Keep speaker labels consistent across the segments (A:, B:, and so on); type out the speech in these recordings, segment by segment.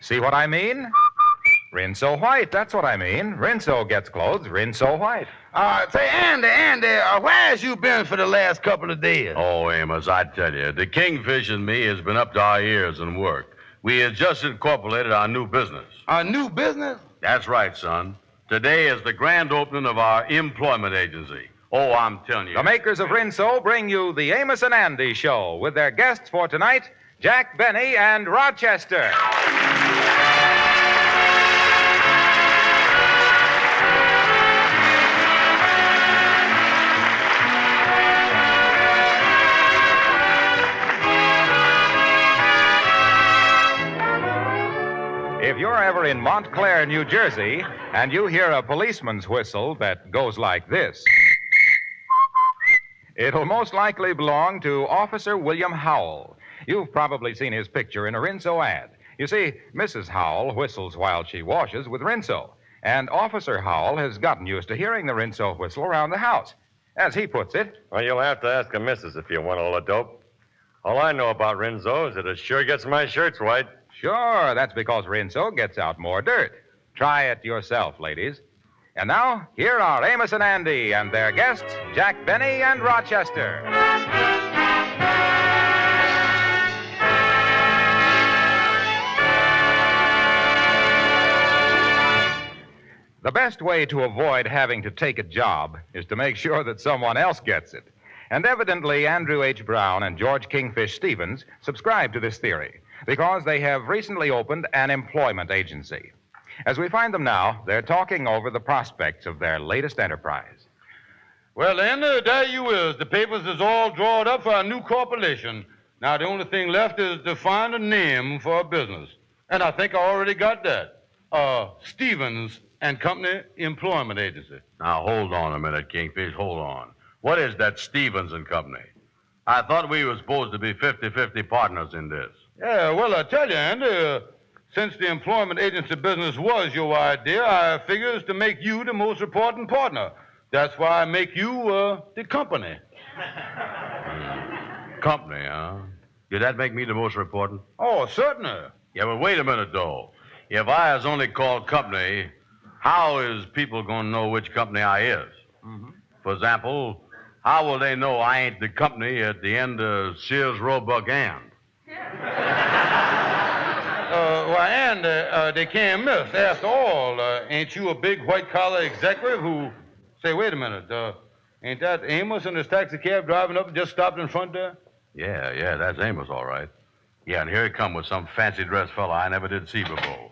A: See what I mean? Rinso White, that's what I mean. Rinso gets clothes, Rinso White.
B: Say, Andy, where has you been for the last couple of days?
C: Oh, Amos, I tell you, the Kingfish and me has been up to our ears in work. We have just incorporated our new business.
B: Our new business?
C: That's right, son. Today is the grand opening of our employment agency. Oh, I'm telling you.
A: The makers of Rinso bring you the Amos and Andy Show with their guests for tonight, Jack Benny and Rochester. If you're ever in Montclair, New Jersey, and you hear a policeman's whistle that goes like this, it'll most likely belong to Officer William Howell. You've probably seen his picture in a Rinso ad. You see, Mrs. Howell whistles while she washes with Rinso, and Officer Howell has gotten used to hearing the Rinso whistle around the house. As he puts it,
D: Well, you'll have to ask a missus if you want all the dope. All I know about Rinso is that it sure gets my shirts white.
A: sure, that's because Rinso gets out more dirt. Try it yourself, ladies. And now, here are Amos and Andy and their guests, Jack Benny and Rochester. The best way to avoid having to take a job is to make sure that someone else gets it. And evidently, Andrew H. Brown and George Kingfish Stevens subscribe to this theory because they have recently opened an employment agency. As we find them now, they're talking over the prospects of their latest enterprise.
B: Well, Andy, there you is. The papers is all drawn up for our new corporation. Now, the only thing left is to find a name for a business. And I think I already got that. Stevens and Company Employment Agency.
C: Now, hold on a minute, Kingfish, hold on. What is that Stevens and Company? I thought we were supposed to be 50-50 partners in this.
B: Yeah, well, I tell you, Andy, since the employment agency business was your idea, I figures to make you the most important partner. That's why I make you, the company.
C: Company, huh? Did that make me the most important?
B: Oh, certainly.
C: Yeah, but wait a minute, though. If I is only called company, how is people going to know which company I is?
B: Mm-hmm.
C: For example, how will they know I ain't the company at the end of Sears Roebuck and?
B: Well, Andy, they can't miss. After all, ain't you a big white-collar executive who... Say, wait a minute. Ain't that Amos in his taxi cab driving up and just stopped in front there?
C: Yeah, that's Amos, all right. Yeah, and here he come with some fancy-dressed fella I never did see before.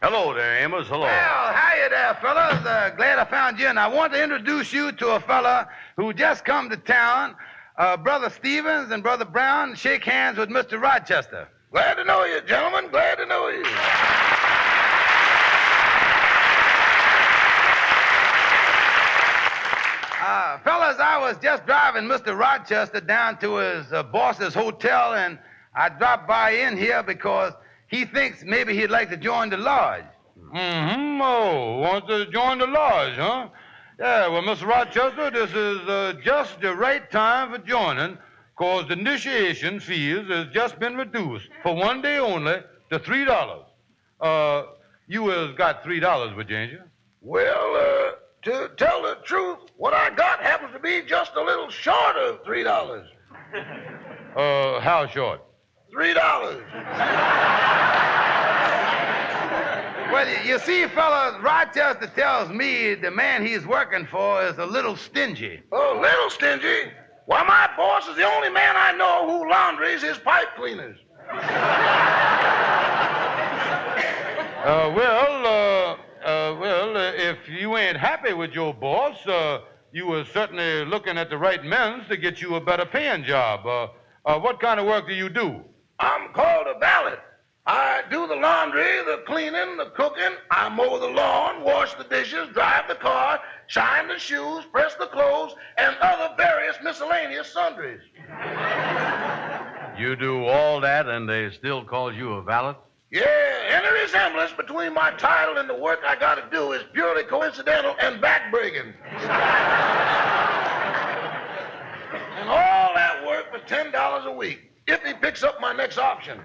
C: Hello there, Amos. Hello.
B: Well, hiya there, fellas. Glad I found you, and I want to introduce you to a fella who just come to town. Brother Stevens and Brother Brown. Shake hands with Mr. Rochester. Glad to know you, gentlemen. Glad to know you. Fellas, I was just driving Mr. Rochester down to his boss's hotel, and I dropped by in here because he thinks maybe he'd like to join the lodge. Mm-hmm. Oh, wants to join the lodge, huh? Yeah, well, Mr. Rochester, this is just the right time for joining, because the initiation fees has just been reduced for one day only to $3. You has got $3 with you, ain't you?
E: Well, to tell the truth, what I got happens to be just a little short of $3.
B: How short?
E: $3.
B: Well, you see, fellas, Rochester tells me the man he's working for is a little stingy.
E: Oh, little stingy? Why, my boss is the only man I know who laundries his pipe cleaners.
B: If you ain't happy with your boss, you were certainly looking at the right men's to get you a better paying job. What kind of work do you do?
E: I'm called a valet. I do the laundry, the cleaning, the cooking. I mow the lawn, wash the dishes, drive the car, shine the shoes, press the clothes, and other various miscellaneous sundries.
C: You do all that and they still call you a valet?
E: Yeah, any resemblance between my title and the work I got to do is purely coincidental and backbreaking. And all that work for $10 a week, if he picks up my next option.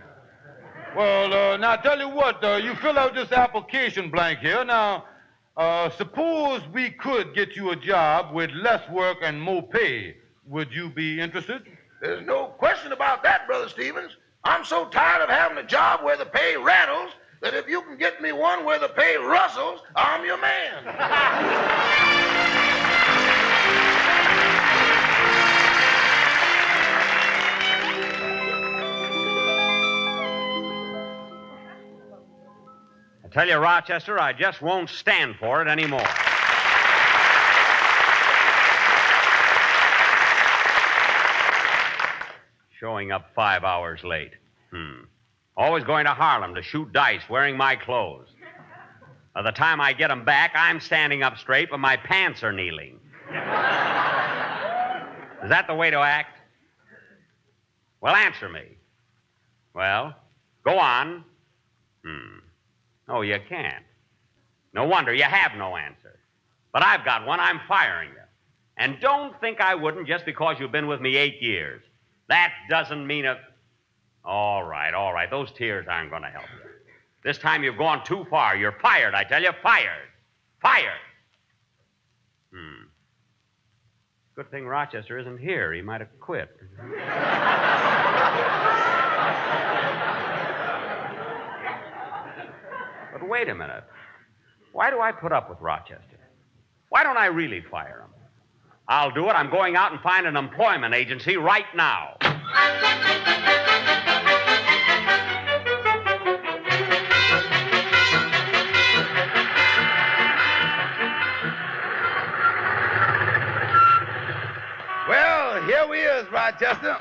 F: Well, now, tell you what, you fill out this application blank here. Now, suppose we could get you a job with less work and more pay. Would you be interested?
E: There's no question about that, Brother Stevens. I'm so tired of having a job where the pay rattles that if you can get me one where the pay rustles, I'm your man.
G: I tell you, Rochester, I just won't stand for it anymore. Showing up 5 hours late. Always going to Harlem to shoot dice wearing my clothes. By the time I get 'em back, I'm standing up straight, but my pants are kneeling. Is that the way to act? Well, answer me. Well, go on. Oh, you can't. No wonder you have no answer. But I've got one. I'm firing you. And don't think I wouldn't just because you've been with me 8 years. That doesn't mean a... All right. Those tears aren't going to help you. This time you've gone too far. You're fired, I tell you. Fired. Fired. Good thing Rochester isn't here. He might have quit. But wait a minute. Why do I put up with Rochester? Why don't I really fire him? I'll do it. I'm going out and find an employment agency right now.
B: Well, here we is, Rochester.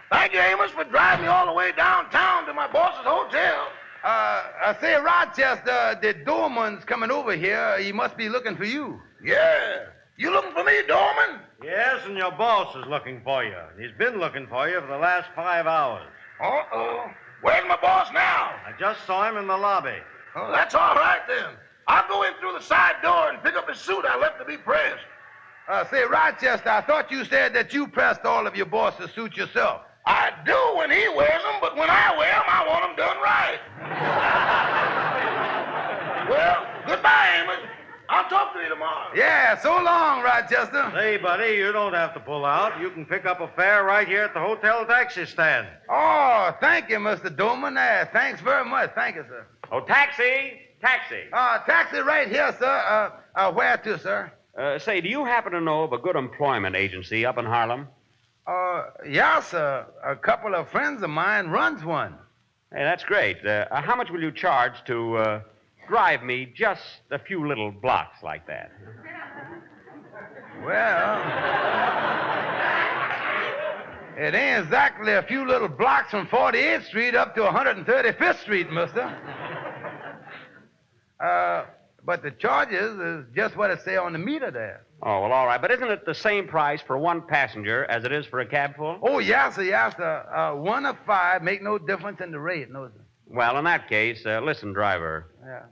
E: Thank you, Amos, for driving me all the way downtown to my boss's hotel.
B: I say, Rochester, the doorman's coming over here. He must be looking for you.
E: Yeah. You looking for me, Dorman?
H: Yes, and your boss is looking for you. He's been looking for you for the last 5 hours.
E: Uh-oh. Where's my boss now?
H: I just saw him in the lobby.
E: Oh, that's all right, then. I'll go in through the side door and pick up his suit I left to be pressed.
B: Say, Rochester, I thought you said that you pressed all of your boss's suits yourself.
E: I do when he wears them, but when I wear them, I want them done right. Well, goodbye, Amos. I'll talk to you tomorrow.
B: Yeah, so long, Rochester.
H: Hey, buddy, you don't have to pull out. You can pick up a fare right here at the hotel taxi stand.
B: Oh, thank you, Mr. Doman. Thanks very much. Thank you, sir.
G: Oh, taxi! Taxi!
B: Taxi right here, sir. Where to, sir?
G: Say, do you happen to know of a good employment agency up in Harlem?
B: Yeah, sir. A couple of friends of mine runs one.
G: Hey, that's great. How much will you charge to drive me just a few little blocks like that?
B: Well, it ain't exactly a few little blocks from 48th Street up to 135th Street, mister. But the charges is just what it say on the meter there.
G: Oh, well, all right. But isn't it the same price for one passenger as it is for a cab full?
B: Oh, yes, sir. 1 of 5 make no difference in the rate, no, sir.
G: Well, in that case, listen, driver.
B: Yeah.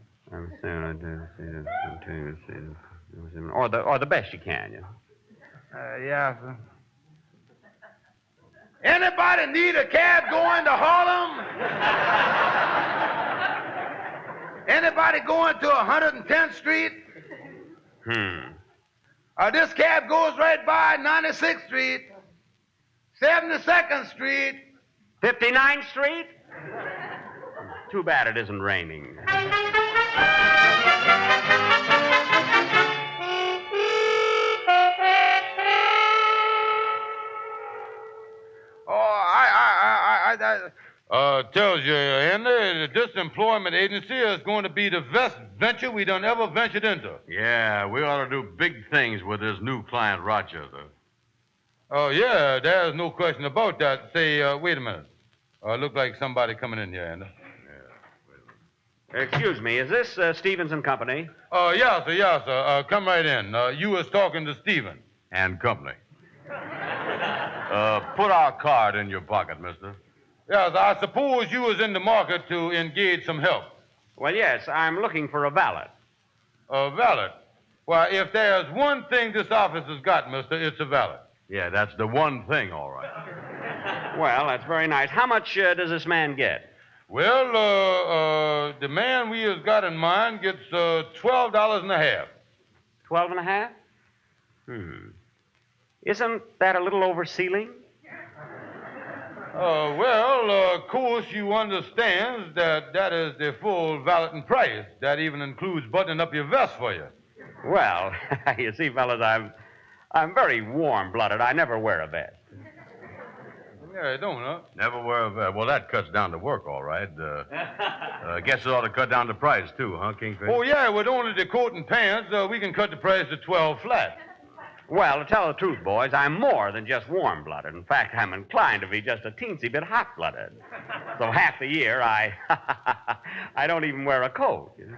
G: Or the best you can, you know.
B: Yeah, sir. Anybody need a cab going to Harlem? Anybody going to 110th Street? This cab goes right by 96th Street, 72nd Street.
G: 59th Street? Too bad it isn't raining.
F: Tells you, Andy, this employment agency is going to be the best venture we done ever ventured into.
C: Yeah, we ought to do big things with this new client, Rochester.
F: Oh, yeah, there's no question about that. Say, wait a minute. Look like somebody coming in here, Andy.
G: Excuse me, is this Stevens and Company?
F: Yeah, sir. Come right in. You was talking to Stephen.
C: And company. Put our card in your pocket, mister.
F: Yes, I suppose you was in the market to engage some help.
G: Well, yes, I'm looking for a valet.
F: A valet? Well, if there's one thing this office has got, mister, it's a valet.
C: Yeah, that's the one thing, all right.
G: Well, that's very nice. How much does this man get?
F: Well, the man we has got in mind gets $12 and a half.
G: 12 and a half? Isn't that a little over ceiling?
F: Of course, you understand that is the full valet price. That even includes buttoning up your vest for you.
G: Well, you see, fellas, I'm very warm-blooded. I never wear a vest.
F: Yeah, I don't, huh?
C: Never wear a vest. Well, that cuts down the work, all right. Guess it ought to cut down the price, too, huh, Kingfish?
F: Oh, yeah, with only the coat and pants, we can cut the price to 12 flat.
G: Well, to tell the truth, boys, I'm more than just warm-blooded. In fact, I'm inclined to be just a teensy bit hot-blooded. So half the year, I don't even wear a coat. You know?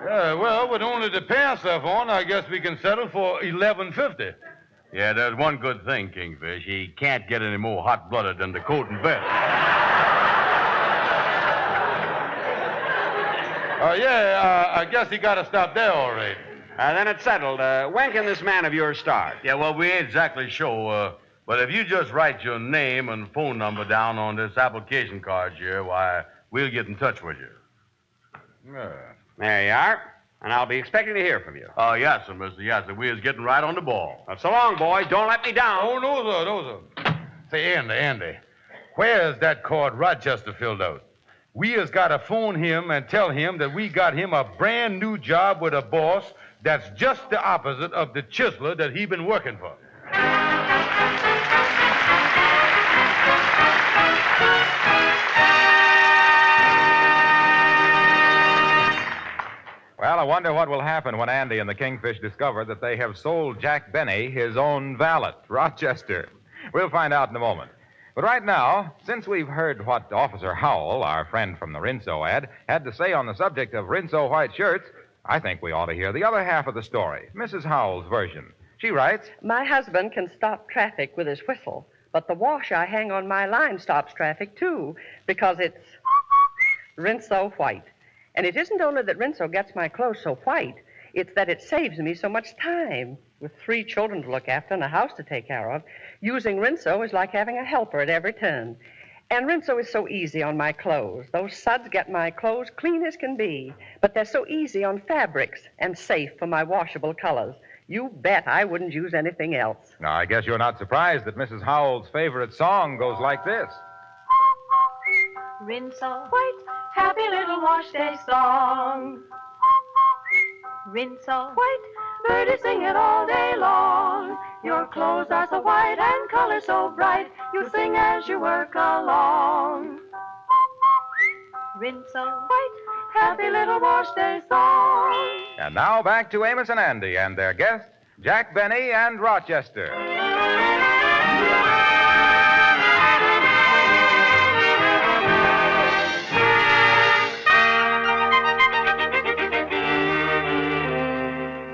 F: Yeah, well, with only the pants left on, I guess we can settle for $11.50.
C: Yeah, there's one good thing, Kingfish. He can't get any more hot-blooded than the coat and vest.
F: I guess he got to stop there all right.
G: Then it's settled. When can this man of yours start?
C: Yeah, well, we ain't exactly sure, but if you just write your name and phone number down on this application card here, why, we'll get in touch with you.
F: Yeah.
G: There you are. And I'll be expecting to hear from you.
C: Yes, sir, mister. Yes, sir. We is getting right on the ball.
G: So long, boys. Don't let me down.
F: Oh, no, sir. Say, Andy, where's that card Rochester filled out? We has got to phone him and tell him that we got him a brand new job with a boss that's just the opposite of the chiseler that he been working for.
A: Well, I wonder what will happen when Andy and the Kingfish discover that they have sold Jack Benny his own valet, Rochester. We'll find out in a moment. But right now, since we've heard what Officer Howell, our friend from the Rinso ad, had to say on the subject of Rinso white shirts, I think we ought to hear the other half of the story, Mrs. Howell's version. She writes,
I: My husband can stop traffic with his whistle, but the wash I hang on my line stops traffic, too, because it's Rinso white. And it isn't only that Rinso gets my clothes so white, it's that it saves me so much time. With 3 children to look after and a house to take care of, using Rinso is like having a helper at every turn. And Rinso is so easy on my clothes. Those suds get my clothes clean as can be, but they're so easy on fabrics and safe for my washable colors. You bet I wouldn't use anything else.
A: Now, I guess you're not surprised that Mrs. Howell's favorite song goes like this.
J: Rinso white, happy little wash day song. Rinso white, birdies sing it all day long. Your clothes are so white and color so bright, you sing as you work along. Rinso white, happy little wash day song.
A: And now back to Amos and Andy and their guests, Jack Benny and Rochester.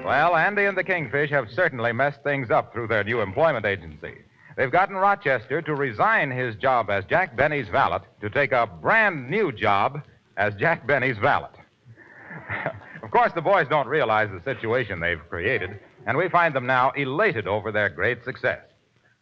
A: Well, Andy and the Kingfish have certainly messed things up through their new employment agency. They've gotten Rochester to resign his job as Jack Benny's valet to take a brand new job as Jack Benny's valet. Of course, the boys don't realize the situation they've created, and we find them now elated over their great success.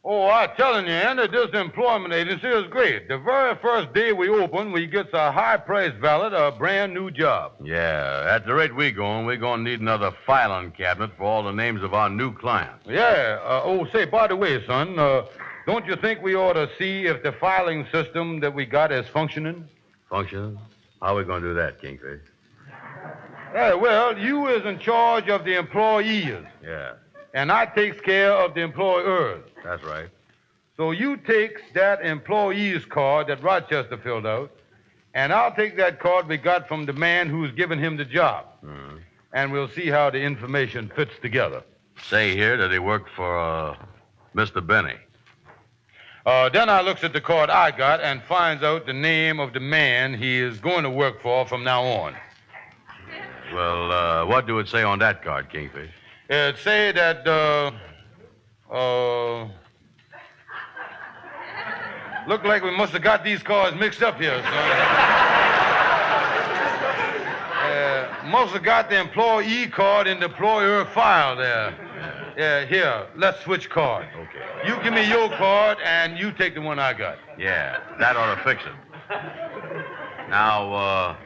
F: Oh, I'm telling you, Andy, this employment agency is great. The very first day we open, we gets a high-priced valet a brand new job.
C: Yeah, at the rate we're going to need another filing cabinet for all the names of our new clients.
F: Yeah. Say, by the way, son, don't you think we ought to see if the filing system that we got is functioning?
C: Functioning? How are we going to do that, Kingfish?
F: Yeah, well, you is in charge of the employees,
C: Yeah,
F: and I takes care of the employers.
C: that's right.
F: So you takes that employee's card that Rochester filled out, and I'll take that card we got from the man who's giving him the job.
C: Mm-hmm.
F: And we'll see how the information fits together.
C: Say here that he worked for, Mr. Benny.
F: Then I looks at the card I got and finds out the name of the man he is going to work for from now on.
C: Well, what do it say on that card, Kingfish?
F: It say that, look like we must have got these cards mixed up here, son. Must have got the employee card in the employer file there. Yeah, here, let's switch cards.
C: Okay.
F: You give me your card, and you take the one I got.
C: Yeah, that ought to fix it. Now,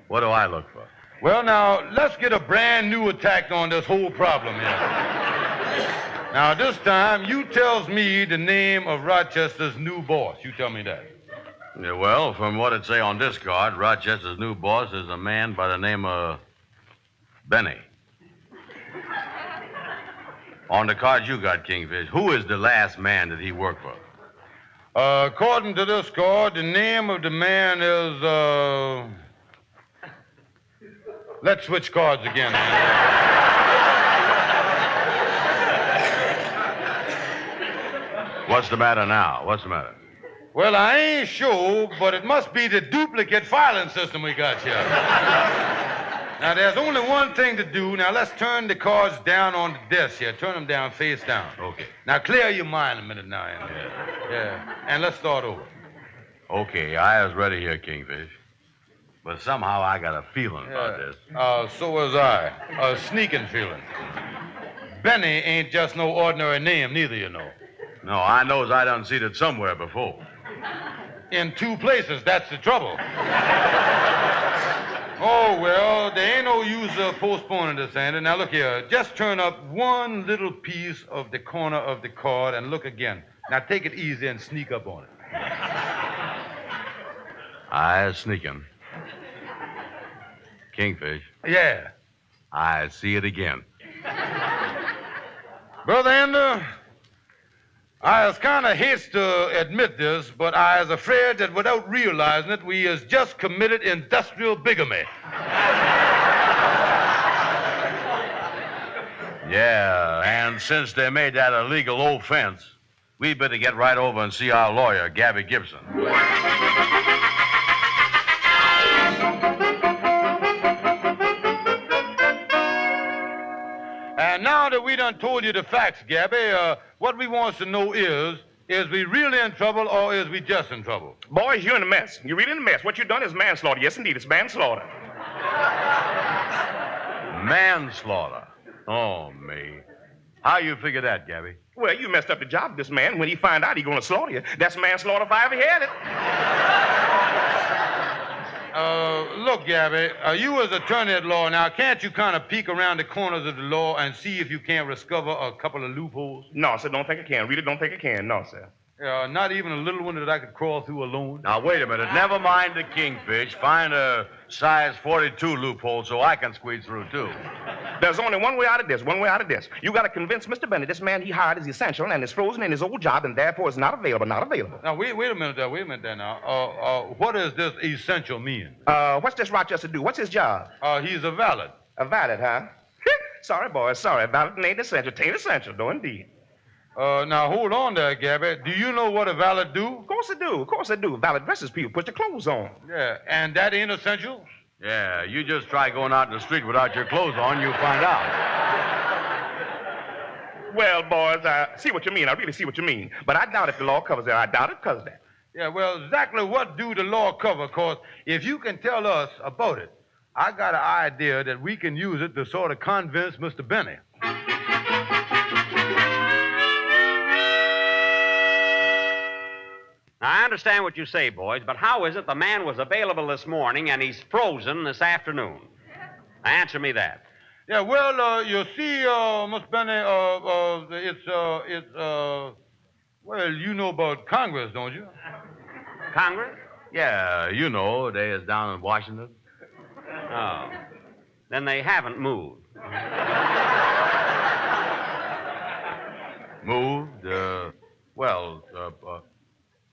C: what do I look for?
F: Well, now, let's get a brand new attack on this whole problem here. Now, this time, you tells me the name of Rochester's new boss. You tell me that.
C: Yeah, well, from what it say on this card, Rochester's new boss is a man by the name of Benny. On the card you got, Kingfish, who is the last man that he worked for?
F: According to this card, the name of the man is, Let's switch cards again.
C: What's the matter now? What's the matter?
F: Well, I ain't sure, but it must be the duplicate filing system we got here. Now, there's only one thing to do. Now, let's turn the cards down on the desk here. Turn them down face down.
C: Okay.
F: Now, clear your mind a minute now, Andy. Yeah. And let's start over.
C: Okay, I was ready here, Kingfish. But somehow I got a feeling about this.
F: So was I. A sneaking feeling. Benny ain't just no ordinary name, neither, you know.
C: No, I knows I done seen it somewhere before.
F: In two places, that's the trouble. Oh, well, there ain't no use postponing this, Andy. Now, look here. Just turn up one little piece of the corner of the card and look again. Now, take it easy and sneak up on it.
C: I sneaking. Kingfish,
F: Yeah.
C: I see it again.
F: Brother Andy, I was kind of hasty to admit this, but I was afraid that without realizing it, we has just committed industrial bigamy.
C: Yeah, and since they made that a legal offense, we better get right over and see our lawyer, Gabby Gibson.
F: And now that we done told you the facts, Gabby, what we wants to know is we really in trouble or is we just in trouble?
K: Boys, you're in a mess. You're really in a mess. What you done is manslaughter. Yes, indeed, it's manslaughter.
C: Manslaughter. Oh, me. How you figure that, Gabby?
K: Well, you messed up the job of this man. When he find out he's going to slaughter you, that's manslaughter if I ever heard it.
F: Look, Gabby, you as attorney at law, now can't you kind of peek around the corners of the law and see if you can't discover a couple of loopholes?
K: No, sir, don't think I can. Really don't think I can. No, sir.
F: Not even a little one that I could crawl through alone?
C: Now, wait a minute. Never mind the Kingfish. Find a size 42 loophole so I can squeeze through, too.
K: There's only one way out of this, one way out of this. You got to convince Mr. Bennett this man he hired is essential and is frozen in his old job and therefore is not available, not available.
F: Now, wait a minute there now. What does this essential mean?
K: What's this Rochester do? What's his job?
F: He's a valet.
K: A valet, huh? Sorry, boys, sorry. Valet ain't essential. Tain't essential, no, indeed.
F: Now, hold on there, Gabby. Do you know what a valet do?
K: Of course I do. Of course I do. Valet dresses people, puts their clothes on.
F: Yeah, and that ain't essential?
C: Yeah, you just try going out in the street without your clothes on, you'll find out.
K: Well, boys, I see what you mean. I really see what you mean. But I doubt if the law covers that. I doubt it covers that.
F: Yeah, well, exactly what do the law cover? Because if you can tell us about it, I got an idea that we can use it to sort of convince Mr. Benny.
G: Now, I understand what you say, boys, but how is it the man was available this morning and he's frozen this afternoon? Now, answer me that.
F: Yeah, well, you see, Miss Benny, well, you know about Congress, don't you?
G: Congress?
C: Yeah, you know, they is down in Washington.
G: Oh. Then they haven't moved.
C: Moved?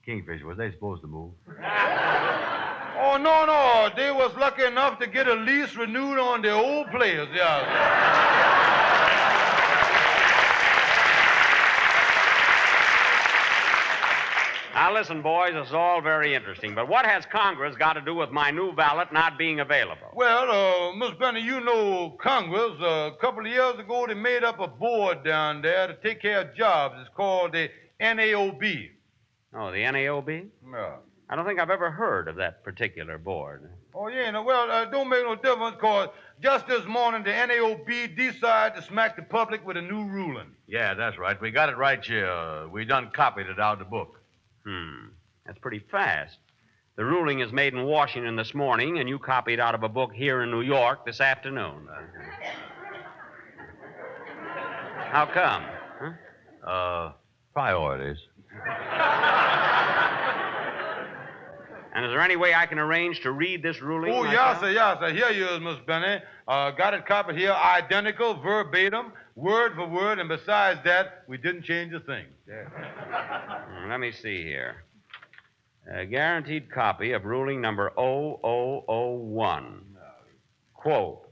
C: Kingfish, was they supposed to move?
F: Oh, no. They was lucky enough to get a lease renewed on their old players, yeah.
G: Now, listen, boys, this is all very interesting, but what has Congress got to do with my new valet not being available?
F: Well, Miss Benny, you know Congress. A couple of years ago, they made up a board down there to take care of jobs. It's called the NAOB.
G: Oh, the NAOB?
F: Yeah.
G: I don't think I've ever heard of that particular board.
F: Oh, yeah, no, well, don't make no difference, because just this morning, the NAOB decided to smack the public with a new ruling.
C: Yeah, that's right. We got it right here. We done copied it out of the book.
G: That's pretty fast. The ruling is made in Washington this morning, and you copied out of a book here in New York this afternoon. How come? Huh?
C: Priorities.
G: And is there any way I can arrange to read this ruling?
F: Oh, yes, sir, yes, sir. Here you is, Miss Benny. Got it copied here, identical, verbatim, word for word, and besides that, we didn't change a thing. Yeah.
G: Let me see here. A guaranteed copy of ruling number 0001. Quote,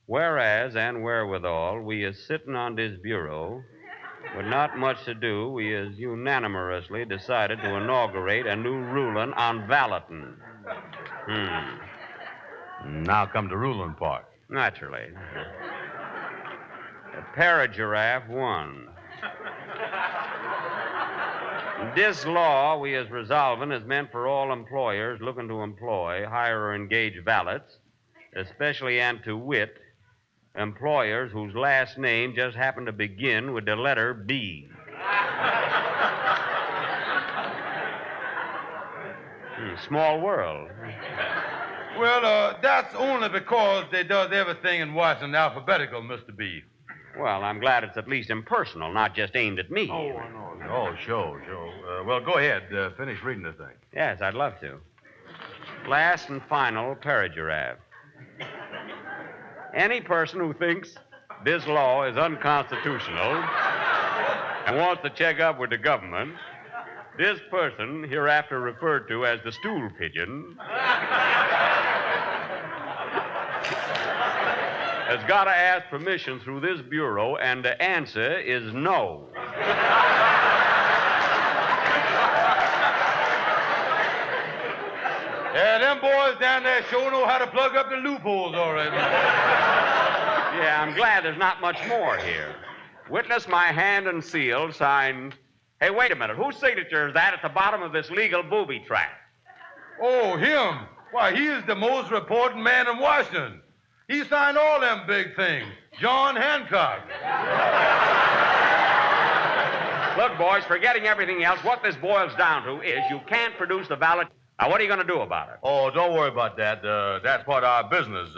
G: whereas and wherewithal, we is sitting on this bureau, with not much to do, we is unanimously decided to inaugurate a new ruling on balloting.
C: Now come to ruling part.
G: Naturally. Paragiraffe 1. This law we is resolving is meant for all employers looking to employ, hire, or engage valets, especially and to wit, employers whose last name just happen to begin with the letter B. Small world.
F: Well, that's only because they does everything in Washington alphabetical, Mr. B.
G: Well, I'm glad it's at least impersonal, not just aimed at me.
C: Oh, sure. Well, go ahead. Finish reading the thing.
G: Yes, I'd love to. Last and final paragiraffe. Any person who thinks this law is unconstitutional and wants to check up with the government, this person, hereafter referred to as the stool pigeon, has got to ask permission through this bureau, and the answer is no.
F: Yeah, them boys down there sure know how to plug up the loopholes, all right.
G: Yeah, I'm glad there's not much more here. Witness my hand and seal, signed. Hey, wait a minute. Whose signature is that at the bottom of this legal booby trap?
F: Oh, him. Why, he is the most important man in Washington. He signed all them big things. John Hancock.
G: Look, boys, forgetting everything else, what this boils down to is you can't produce the ballot. Now, what are you going to do about it?
C: Oh, don't worry about that. That's part of our business.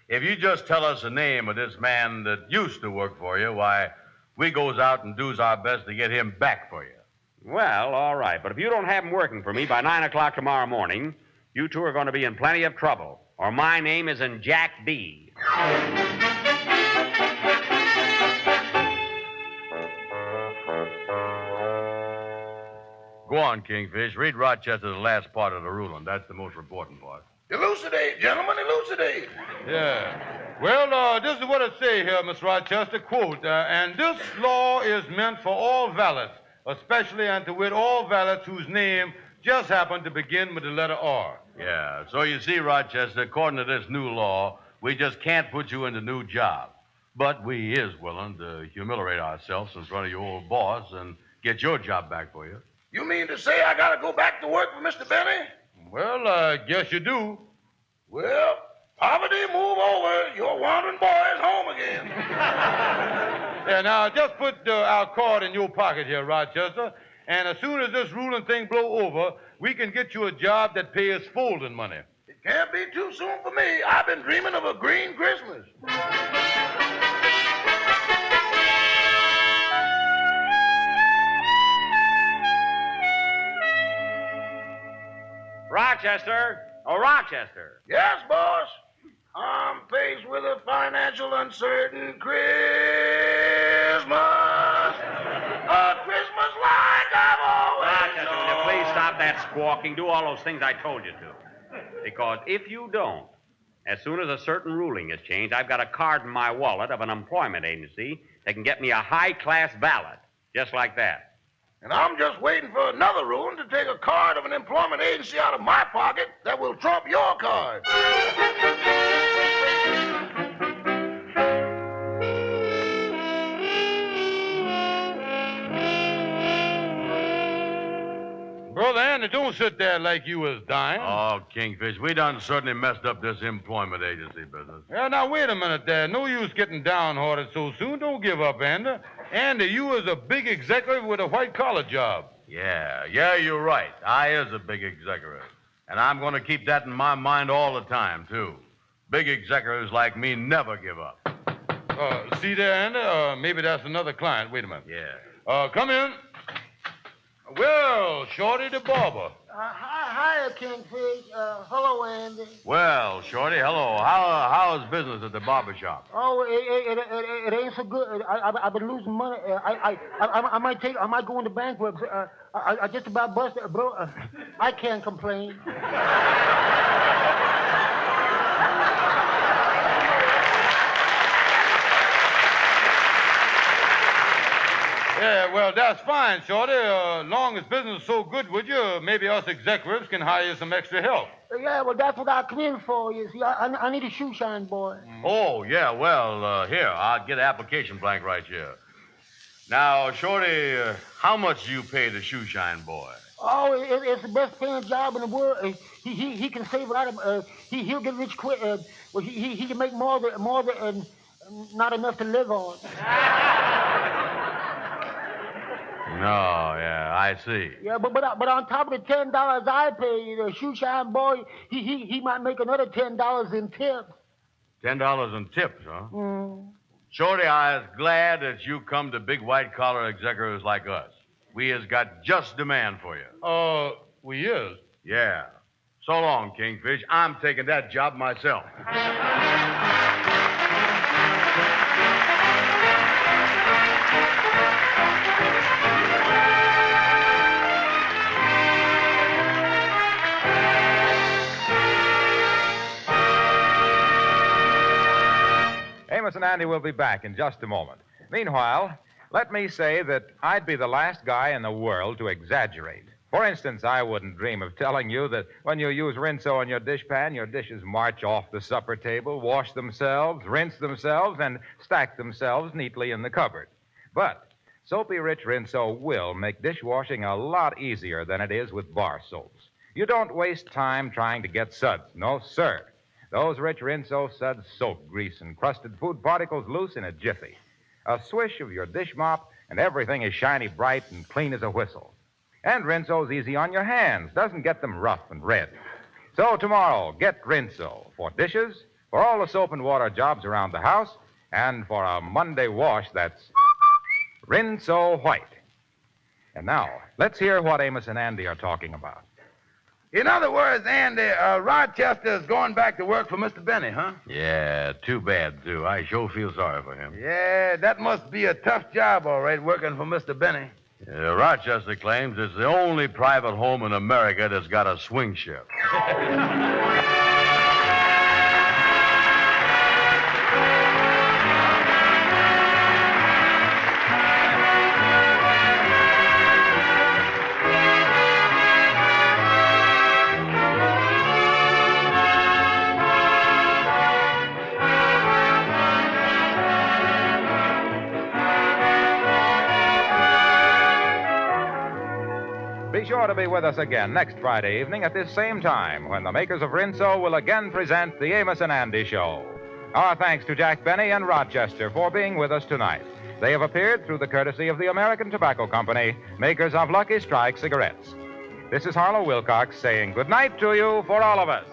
C: If you just tell us the name of this man that used to work for you, why, we goes out and does our best to get him back for you.
G: Well, all right. But if you don't have him working for me by 9 o'clock tomorrow morning, you two are going to be in plenty of trouble. Or my name isn't Jack B.
C: Go on, Kingfish. Read Rochester's last part of the ruling. That's the most important part.
E: Elucidate, gentlemen, elucidate.
F: Yeah. Well, this is what it say here, Miss Rochester, quote, and this law is meant for all valets, especially and to wit all valets whose name just happen to begin with the letter R.
C: Yeah, so you see, Rochester, according to this new law, we just can't put you in the new job. But we is willing to humiliate ourselves in front of your old boss and get your job back for you.
E: You mean to say I gotta go back to work for Mr. Benny?
F: Well, I guess you do.
E: Well, poverty, move over. Your wandering boy is home again.
F: Yeah, now, just put our card in your pocket here, Rochester, and as soon as this ruling thing blow over, we can get you a job that pays folding money.
E: It can't be too soon for me. I've been dreaming of a green Christmas.
G: Rochester! Oh, Rochester!
E: Yes, boss. I'm faced with a financial uncertain Christmas. A Christmas like I've always
G: Rochester, will you
E: known.
G: please stop that squawking? Do all those things I told you to. Because if you don't, as soon as a certain ruling is changed, I've got a card in my wallet of an employment agency that can get me a high-class ballot, just like that.
E: And I'm just waiting for another ruling to take a card of an employment agency out of my pocket that will trump your card.
F: Brother Andy, don't sit there like you was dying.
C: Oh, Kingfish, we done certainly messed up this employment agency business.
F: Yeah, now, wait a minute there. No use getting downhearted so soon. Don't give up, Andy. Andy, you was a big executive with a white-collar job.
C: Yeah, you're right. I is a big executive. And I'm going to keep that in my mind all the time, too. Big executives like me never give up.
F: See there, Andy? Maybe that's another client. Wait a minute.
C: Yeah.
F: Come in. Well, Shorty the barber.
L: Hi, Kingfish. Hello, Andy.
C: Well, Shorty, hello. How's business at the barber shop?
L: Oh, it ain't so good. I've been losing money. I might go into bankruptcy. I just about busted, bro. I can't complain.
F: Yeah, well, that's fine, Shorty. Long as business is so good, would you? Maybe us executives can hire you some extra help.
L: Yeah, well, that's what I come in for. You see, I need a shoe shine boy.
C: Oh, yeah, well, here, I'll get an application blank right here. Now, Shorty, how much do you pay the shoe shine boy?
L: Oh, it's the best paying job in the world. He can save a lot of. He'll get rich quick. Well, he can make more than not enough to live on.
C: No, yeah, I see.
L: Yeah, but on top of the $10 I pay, the shoe shine boy, he might make another $10 in tips.
C: $10 in tips, huh?
L: Mm.
C: Shorty, I was glad that you come to big white-collar executives like us. We has got just demand for you.
F: We is?
C: Yeah. So long, Kingfish. I'm taking that job myself.
A: Amos and Andy will be back in just a moment. Meanwhile, let me say that I'd be the last guy in the world to exaggerate. For instance, I wouldn't dream of telling you that when you use Rinso on your dishpan, your dishes march off the supper table, wash themselves, rinse themselves, and stack themselves neatly in the cupboard. But Soapy Rich Rinso will make dishwashing a lot easier than it is with bar soaps. You don't waste time trying to get suds. No, sir. Those Rich Rinso suds soak grease and crusted food particles loose in a jiffy. A swish of your dish mop, and everything is shiny bright and clean as a whistle. And Rinso's easy on your hands, doesn't get them rough and red. So tomorrow, get Rinso for dishes, for all the soap and water jobs around the house, and for a Monday wash that's Rinso White. And now, let's hear what Amos and Andy are talking about.
B: In other words, Andy, Rochester's going back to work for Mr. Benny, huh?
C: Yeah, too bad, too. I sure feel sorry for him.
B: Yeah, that must be a tough job, all right, working for Mr. Benny.
C: Rochester claims it's the only private home in America that's got a swing shift.
A: Be sure to be with us again next Friday evening at this same time when the makers of Rinso will again present the Amos and Andy Show. Our thanks to Jack Benny and Rochester for being with us tonight. They have appeared through the courtesy of the American Tobacco Company, makers of Lucky Strike cigarettes. This is Harlow Wilcox saying good night to you for all of us.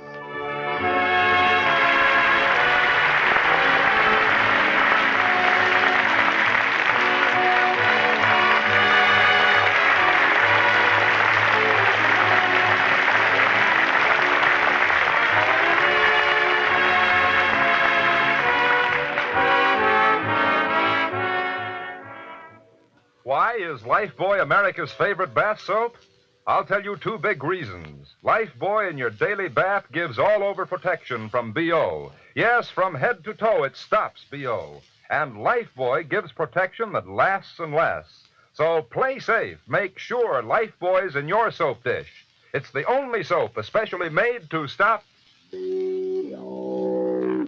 M: Why is Lifebuoy America's favorite bath soap? I'll tell you two big reasons. Lifebuoy in your daily bath gives all-over protection from BO. Yes, from head to toe, it stops BO. And Lifebuoy gives protection that lasts and lasts. So play safe. Make sure Lifebuoy's in your soap dish. It's the only soap especially made to stop